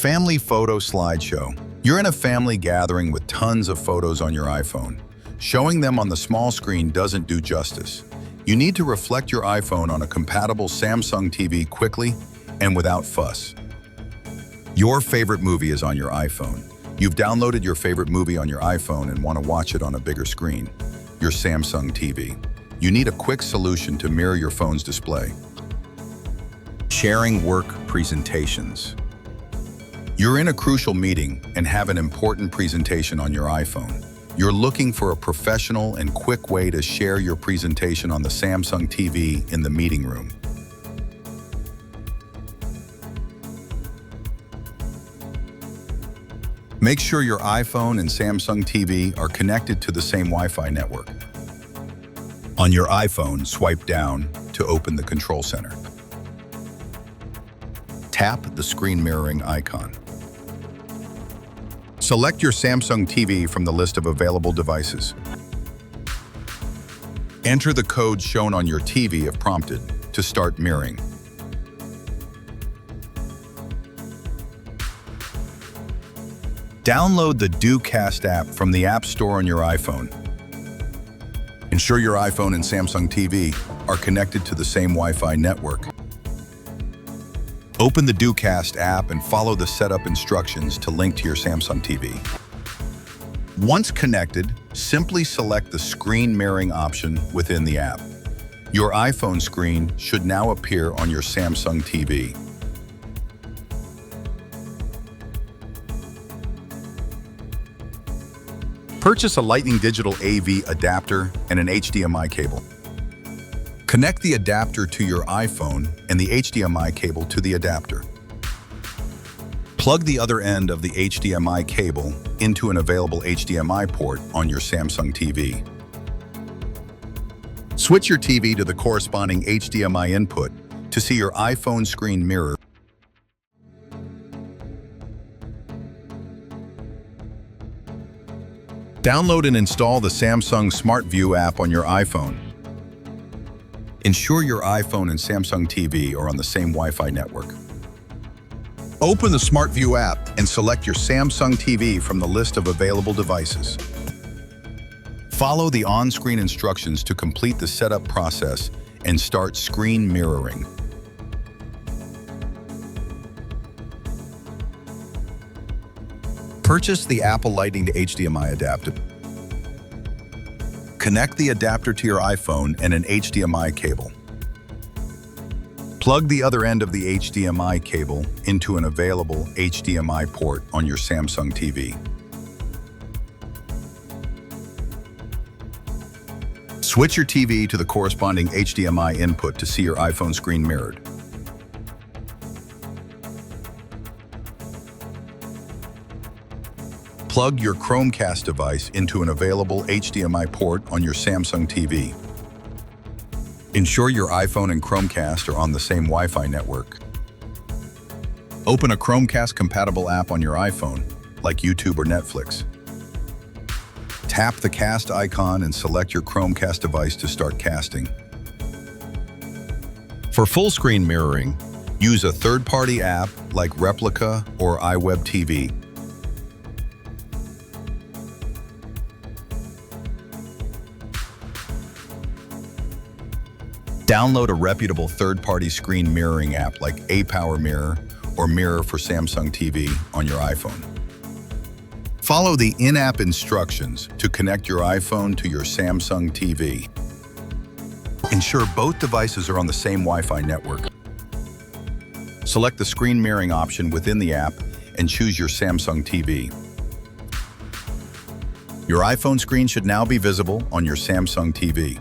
Family photo slideshow. You're in a family gathering with tons of photos on your iPhone. Showing them on the small screen doesn't do justice. You need to reflect your iPhone on a compatible Samsung TV quickly and without fuss. Your favorite movie is on your iPhone. You've downloaded your favorite movie on your iPhone and want to watch it on a bigger screen, your Samsung TV. You need a quick solution to mirror your phone's display. Sharing work presentations. You're in a crucial meeting and have an important presentation on your iPhone. You're looking for a professional and quick way to share your presentation on the Samsung TV in the meeting room. Make sure your iPhone and Samsung TV are connected to the same Wi-Fi network. On your iPhone, swipe down to open the control center. Tap the screen mirroring icon. Select your Samsung TV from the list of available devices. Enter the code shown on your TV if prompted to start mirroring. Download the DoCast app from the App Store on your iPhone. Ensure your iPhone and Samsung TV are connected to the same Wi-Fi network. Open the DoCast app and follow the setup instructions to link to your Samsung TV. Once connected, simply select the screen mirroring option within the app. Your iPhone screen should now appear on your Samsung TV. Purchase a Lightning Digital AV adapter and an HDMI cable. Connect the adapter to your iPhone and the HDMI cable to the adapter. Plug the other end of the HDMI cable into an available HDMI port on your Samsung TV. Switch your TV to the corresponding HDMI input to see your iPhone screen mirror. Download and install the Samsung Smart View app on your iPhone. Ensure your iPhone and Samsung TV are on the same Wi-Fi network. Open the Smart View app and select your Samsung TV from the list of available devices. Follow the on-screen instructions to complete the setup process and start screen mirroring. Purchase the Apple Lightning to HDMI adapter. Connect the adapter to your iPhone and an HDMI cable. Plug the other end of the HDMI cable into an available HDMI port on your Samsung TV. Switch your TV to the corresponding HDMI input to see your iPhone screen mirrored. Plug your Chromecast device into an available HDMI port on your Samsung TV. Ensure your iPhone and Chromecast are on the same Wi-Fi network. Open a Chromecast-compatible app on your iPhone, like YouTube or Netflix. Tap the cast icon and select your Chromecast device to start casting. For full-screen mirroring, use a third-party app like Replica or iWeb TV. Download a reputable third-party screen mirroring app like Power Mirror or Mirror for Samsung TV on your iPhone. Follow the in-app instructions to connect your iPhone to your Samsung TV. Ensure both devices are on the same Wi-Fi network. Select the screen mirroring option within the app and choose your Samsung TV. Your iPhone screen should now be visible on your Samsung TV.